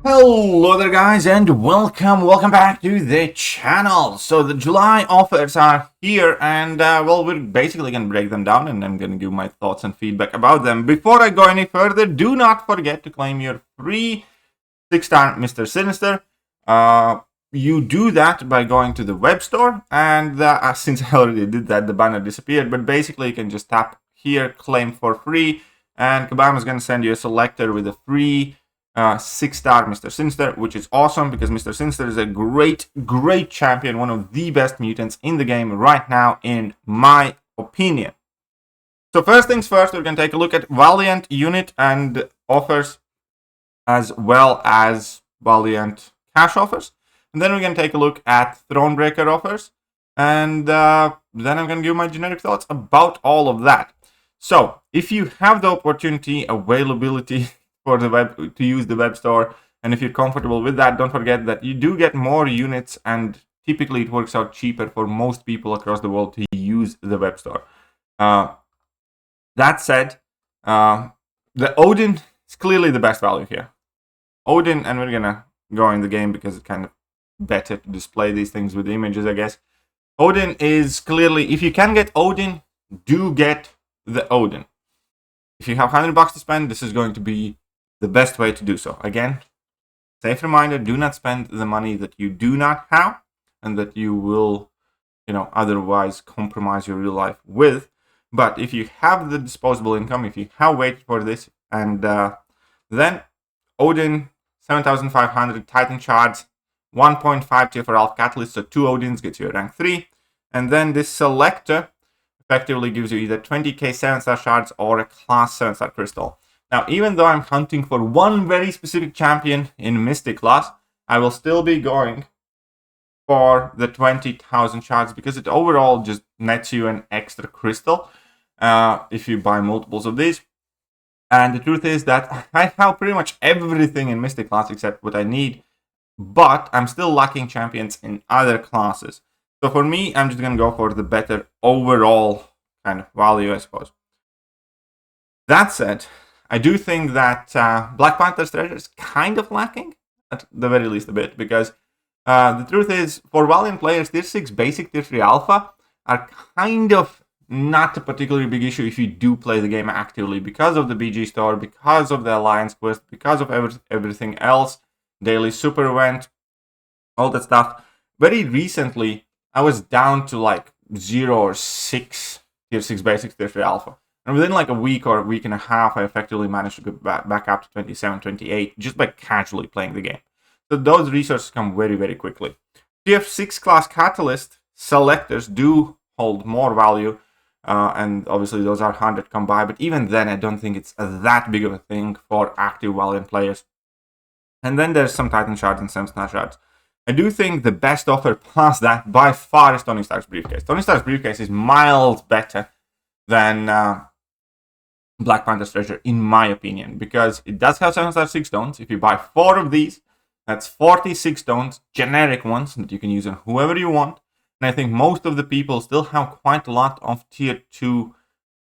Hello there guys and welcome back to the channel. So the July offers are here and well, we're basically going to break them down and I'm going to give my thoughts and feedback about them. Before I go any further, do not forget to claim your free 6-star Mr. Sinister. You do that by going to the web store, and since I already did that, the banner disappeared, but basically you can just tap here, claim for free, and Kabam is going to send you a selector with a free 6-star Mr. Sinister, which is awesome because Mr. Sinister is a great champion, one of the best mutants in the game right now, in my opinion. So first things first, we're going to take a look at Valiant unit and offers, as well as Valiant cash offers. And then we're going to take a look at Thronebreaker offers. And then I'm going to give my generic thoughts about all of that. So if you have the opportunity, availability for the web to use the web store, and if you're comfortable with that, don't forget that you do get more units, and typically it works out cheaper for most people across the world to use the web store. That said, the Odin is clearly the best value here. Odin, and we're gonna go in the game because it's kind of better to display these things with images, I guess. Odin is clearly, if you can get Odin, do get the Odin. If you have $100 to spend, this is going to be the best way to do so. Again, safe reminder, do not spend the money that you do not have and that you will, otherwise compromise your real life with. But if you have the disposable income, if you have waited for this, and then Odin, 7,500 Titan shards, 1.5 tier for Alpha Catalyst, so 2 Odins gets you a rank 3. And then this selector effectively gives you either 20k 7-star shards or a class 7-star crystal. Now, even though I'm hunting for one very specific champion in Mystic class, I will still be going for the 20,000 shards because it overall just nets you an extra crystal if you buy multiples of these. And the truth is that I have pretty much everything in Mystic class except what I need, but I'm still lacking champions in other classes. So for me, I'm just going to go for the better overall kind of value, I suppose. That said, I do think that Black Panther's treasure is kind of lacking, at the very least a bit, because the truth is, for Valiant players, Tier 6 Basic, Tier 3 Alpha are kind of not a particularly big issue if you do play the game actively, because of the BG store, because of the Alliance quest, because of everything else, daily super event, all that stuff. Very recently, I was down to like 0 or 6 Tier 6 Basic, Tier 3 Alpha. And within like a week or a week and a half, I effectively managed to get back up to 27, 28, just by casually playing the game. So those resources come very quickly. Tier 6 class Catalyst selectors do hold more value, and obviously those are 100 come by, but even then I don't think it's that big of a thing for active Valiant players. And then there's some Titan shards and 7-star shards. I do think the best offer past that by far is Tony Stark's briefcase. Tony Stark's briefcase is miles better than Black Panther's treasure, in my opinion, because it does have 7-star 6 stones. If you buy 4 of these, that's 46 stones, generic ones that you can use on whoever you want. And I think most of the people still have quite a lot of tier 2,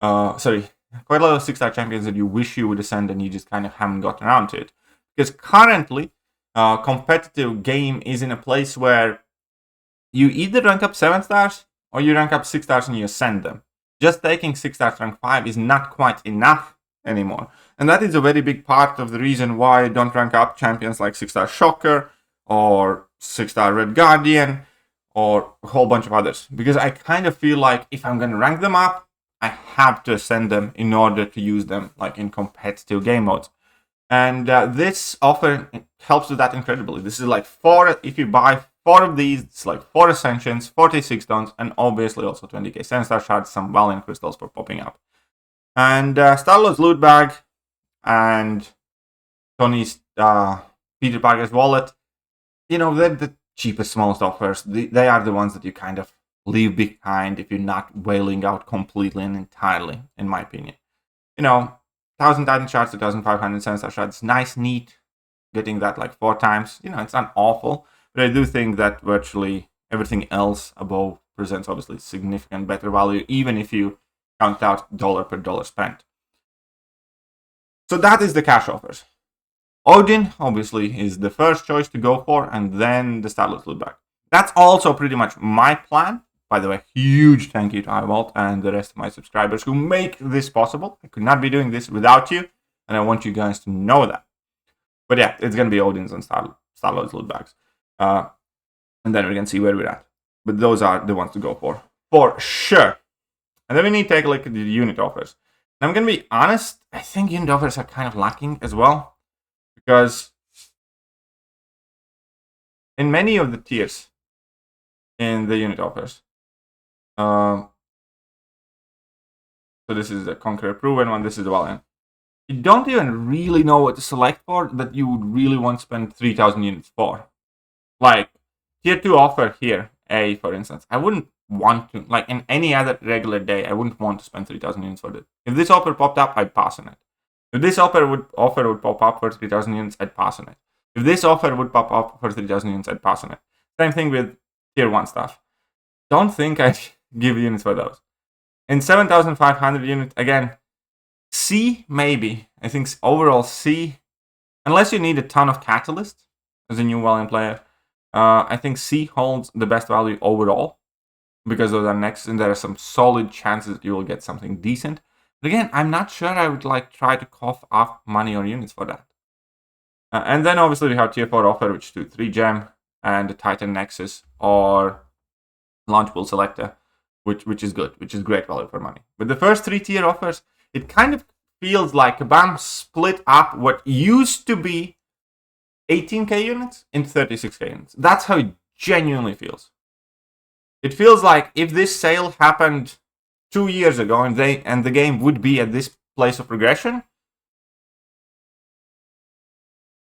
quite a lot of 6-star champions that you wish you would ascend and you just kind of haven't gotten around to it. Because currently, competitive game is in a place where you either rank up 7 stars or you rank up 6 stars and you ascend them. Just taking 6 stars rank 5 is not quite enough anymore. And that is a very big part of the reason why I don't rank up champions like 6-star Shocker or 6-star Red Guardian or a whole bunch of others. Because I kind of feel like if I'm going to rank them up, I have to ascend them in order to use them like in competitive game modes. And this offer helps with that incredibly. This is like 4, if you buy 4 of these, it's like 4 ascensions, 46 stones, and obviously also 20k 7-star shards, some Valiant crystals for popping up. And Star-Lord's loot bag and Tony's Peter Parker's wallet, they're the cheapest, smallest offers. They are the ones that you kind of leave behind if you're not wailing out completely and entirely, in my opinion. 1,000 Titan shards, 2,500 7-star shards, nice, neat. Getting that like 4 times, it's not awful. But I do think that virtually everything else above presents obviously significant better value, even if you count out dollar per dollar spent. So that is the cash offers. Odin, obviously, is the first choice to go for, and then the Starlord loot bag. That's also pretty much my plan. By the way, huge thank you to iVault and the rest of my subscribers who make this possible. I could not be doing this without you, and I want you guys to know that. But yeah, it's going to be Odin's and Starlord's loot bags. And then we can see where we're at. But those are the ones to go for sure. And then we need to take a look at the unit offers. And I'm going to be honest, I think unit offers are kind of lacking as well. Because in many of the tiers in the unit offers, so this is the Conqueror Proven one, this is the Valiant. You don't even really know what to select for that you would really want to spend 3,000 units for. Like, tier 2 offer here, A, for instance, I wouldn't want to, like in any other regular day, I wouldn't want to spend 3,000 units for this. If this offer popped up, I'd pass on it. If this offer would pop up for 3,000 units, I'd pass on it. If this offer would pop up for 3,000 units, I'd pass on it. Same thing with tier 1 stuff. Don't think I'd give units for those. In 7,500 units, again, C, maybe. I think overall C, unless you need a ton of catalyst as a new Valiant player, I think C holds the best value overall because those are next, and there are some solid chances that you will get something decent. But again, I'm not sure I would try to cough up money or units for that. And then obviously we have tier 4 offer, which is 3 gem and the Titan Nexus or Launch Pool Selector, which is good, which is great value for money. But the first 3 tier offers, it kind of feels like Kabam split up what used to be 18k units into 36k units. That's how it genuinely feels. It feels like if this sale happened 2 years ago and the game would be at this place of progression,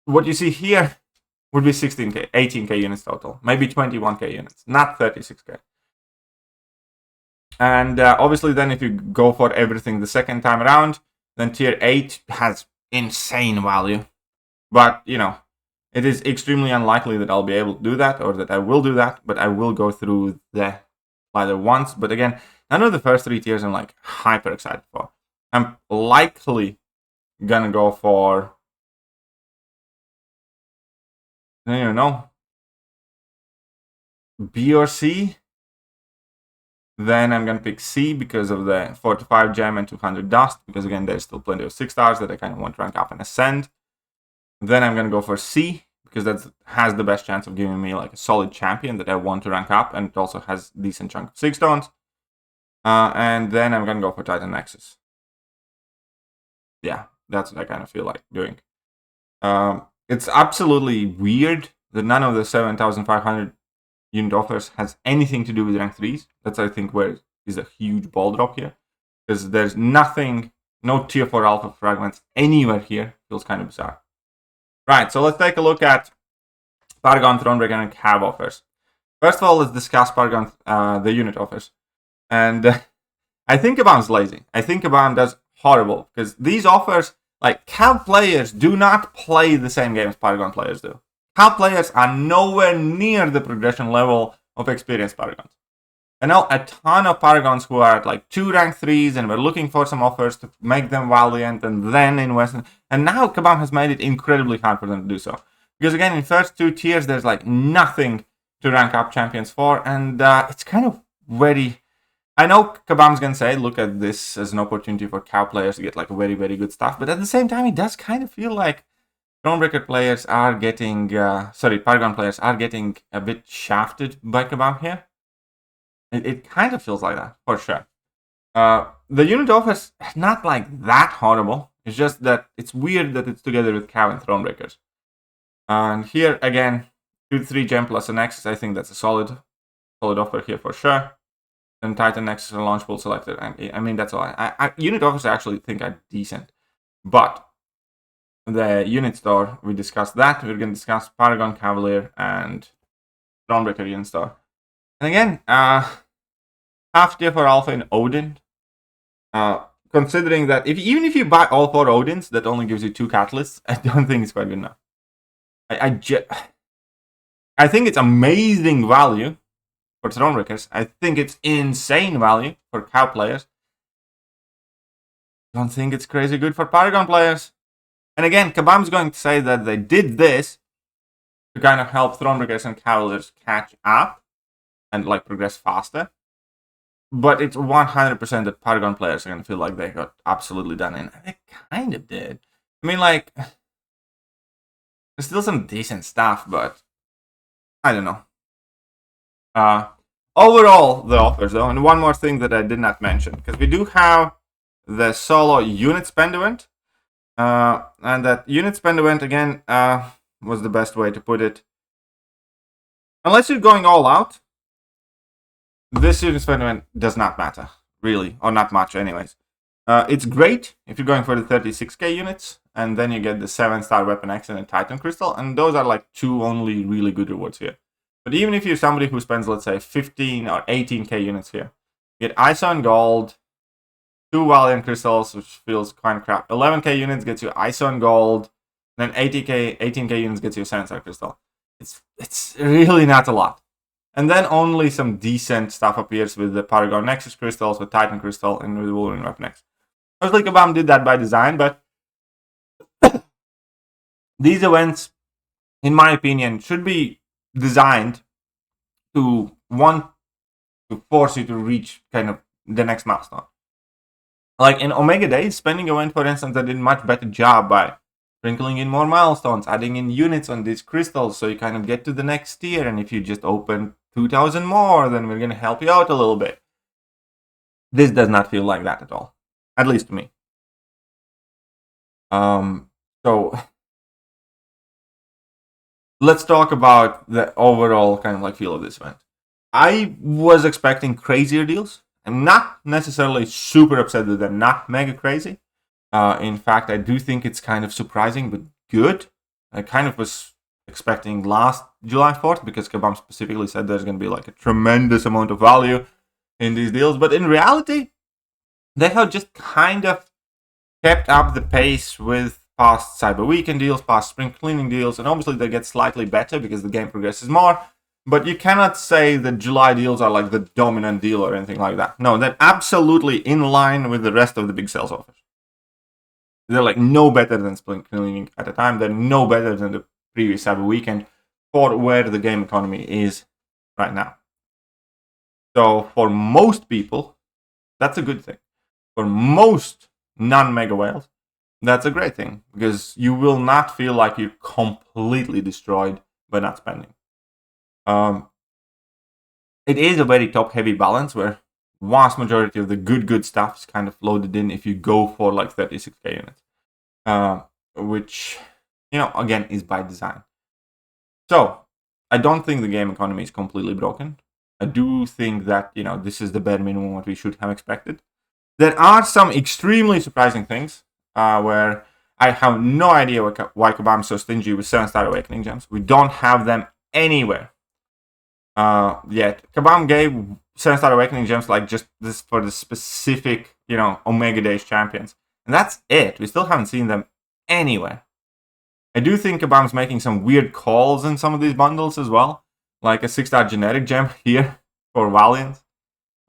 what you see here would be 16k, 18k units total, maybe 21k units, not 36k. And obviously then if you go for everything the second time around, then tier 8 has insane value. But, you know, it is extremely unlikely that I'll be able to do that or that I will do that, but I will go through the ladder once. But again, none of the first 3 tiers I'm like hyper excited for. I'm likely gonna go for, I don't even know, B or C. Then I'm gonna pick C because of the 4 to 5 gem and 200 dust, because again there's still plenty of 6 stars that I kind of want to rank up and ascend. Then I'm gonna go for C because that has the best chance of giving me like a solid champion that I want to rank up, and it also has a decent chunk of 6 stones. And then I'm gonna go for Titan Nexus. Yeah, that's what I kind of feel like doing. It's absolutely weird that none of the 7,500 unit offers has anything to do with rank 3s. That's, I think, where is a huge ball drop here. Because there's nothing, no tier 4 alpha fragments anywhere here. Feels kind of bizarre. Right, so let's take a look at Paragon, Thronebreaker, and Cav offers. First of all, let's discuss Paragon, the unit offers. And I think Kabam's lazy. I think Kabam does horrible. Because these offers, like, Cav players do not play the same game as Paragon players do. Cav players are nowhere near the progression level of experienced Paragons. I know a ton of Paragons who are at like 2 rank 3s and we're looking for some offers to make them Valiant and then invest in. And now Kabam has made it incredibly hard for them to do so. Because again, in first 2 tiers, there's like nothing to rank up champions for. And it's kind of very... I know Kabam's going to say, look at this as an opportunity for Cav players to get like very, very good stuff. But at the same time, it does kind of feel like Thronebreaker players are getting... Paragon players are getting a bit shafted by Kabam here. It kind of feels like that, for sure. The unit offers not like that horrible. It's just that it's weird that it's together with Cav and Thronebreakers. And here, again, 2-3 gem plus an Nexus. I think that's a solid offer here for sure. Then Titan Nexus and Launch Pool Selector. And I mean, that's all. Unit offers I actually think are decent. But the unit store, we discussed that. We're going to discuss Paragon, Cavalier, and Thronebreaker unit store. And again, half tier for Alpha in Odin. Considering that even if you buy all 4 Odins, that only gives you 2 catalysts, I don't think it's quite good enough. I think it's amazing value for Thronebreakers. I think it's insane value for Cav players. Don't think it's crazy good for Paragon players. And again, Kabam's going to say that they did this to kind of help Thronebreakers and Cavaliers catch up and like progress faster. But it's 100% that Paragon players are going to feel like they got absolutely done in. And they kind of did. I mean, like, there's still some decent stuff, but I don't know. Overall, the offers, though, and one more thing that I did not mention, because we do have the solo unit spend event, and that unit spend event, again, was the best way to put it. Unless you're going all out, this unit spend event does not matter, really, or not much anyways. It's great if you're going for the 36k units, and then you get the 7-star Weapon X and a Titan Crystal, and those are like 2 only really good rewards here. But even if you're somebody who spends, let's say, 15 or 18k units here, you get ISO and Gold, 2 Valiant Crystals, which feels kind of crap. 11k units gets you ISO and Gold, then 18k units gets you a 7-star Crystal. It's really not a lot. And then only some decent stuff appears with the Paragon Nexus Crystals, with Titan Crystal, and with the Wolverine Weapon X. Obviously, Kabam did that by design, but these events, in my opinion, should be designed to want to force you to reach kind of the next milestone. Like in Omega Days, Spending Event, for instance, they did a much better job by sprinkling in more milestones, adding in units on these crystals so you kind of get to the next tier, and if you just open 2,000 more, then we're going to help you out a little bit. This does not feel like that at all, at least to me. So let's talk about the overall kind of like feel of this event. I was expecting crazier deals. I'm not necessarily super upset that they're not mega crazy. In fact, I do think it's kind of surprising, but good. I kind of was expecting last July 4th, because Kabam specifically said there's going to be like a tremendous amount of value in these deals. But in reality, they have just kind of kept up the pace with past Cyber Weekend deals, past Spring Cleaning deals, and obviously they get slightly better because the game progresses more. But you cannot say that July deals are like the dominant deal or anything like that. No, they're absolutely in line with the rest of the big sales offers. They're like no better than Spring Cleaning at the time. They're no better than the previous Cyber Weekend for where the game economy is right now. So for most people, that's a good thing. For most non-mega whales, that's a great thing, because you will not feel like you're completely destroyed by not spending. It is a very top-heavy balance where vast majority of the good stuff is kind of loaded in if you go for like 36k units, which, you know, again, is by design. So I don't think the game economy is completely broken. I do think that, you know, this is the bare minimum what we should have expected. There are some extremely surprising things where I have no idea why Kabam is so stingy with 7-star Awakening gems. We don't have them anywhere yet. Kabam gave 7-star Awakening gems like just this for the specific, you know, Omega Days champions. And that's it. We still haven't seen them anywhere. I do think Kabam's making some weird calls in some of these bundles as well. Like a 6-star generic gem here for Valiant.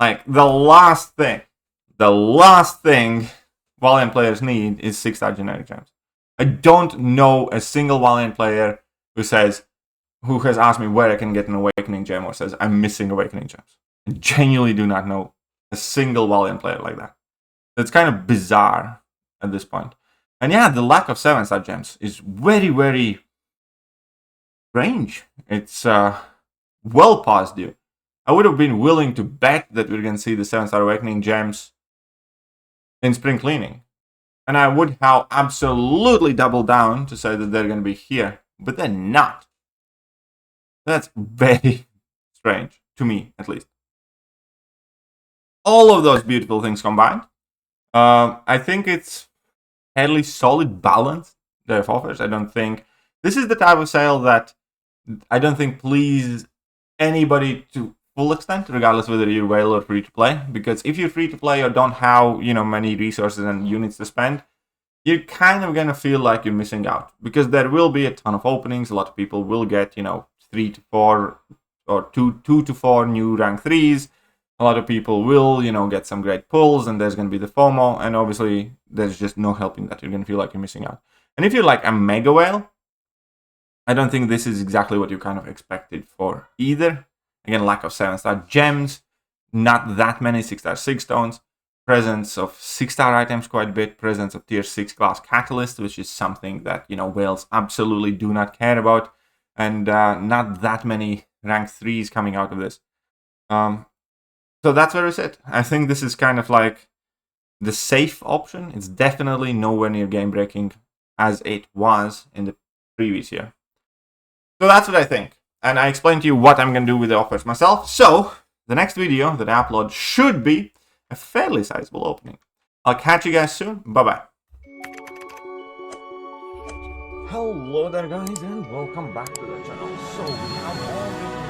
Like the last thing Valiant players need is 6-star generic gems. I don't know a single Valiant player who has asked me where I can get an Awakening gem or says I'm missing Awakening gems. I genuinely do not know a single Valiant player like that. It's kind of bizarre at this point. And yeah, the lack of 7-star gems is very, very strange. It's well past due. I would have been willing to bet that we're going to see the 7-star Awakening gems in Spring Cleaning. And I would have absolutely doubled down to say that they're going to be here. But they're not. That's very strange, to me at least. All of those beautiful things combined, I think it's fairly solid balance their offers. I don't think this is the type of sale that I don't think please anybody to full extent, regardless whether you're whale or free to play. Because if you're free to play or don't have, you know, many resources and units to spend, you're kind of gonna feel like you're missing out, because there will be a ton of openings. A lot of people will get, you know, 3 to 4 or 2 to 4 new rank 3s. A lot of people will, you know, get some great pulls, and there's going to be the FOMO, and obviously there's just no helping that. You're going to feel like you're missing out. And if you're like a mega whale, I don't think this is exactly what you kind of expected for either. Again, lack of 7-star gems, not that many 6-star 6 stones, presence of 6-star items quite a bit, presence of tier 6 class catalyst, which is something that, you know, whales absolutely do not care about, and not that many rank 3s coming out of this. So that's where we sit. I think this is kind of like the safe option. It's definitely nowhere near game breaking as it was in the previous year. So that's what I think. And I explained to you what I'm going to do with the offers myself. So the next video that I upload should be a fairly sizable opening. I'll catch you guys soon. Bye-bye. Hello there, guys, and welcome back to the channel. So we have all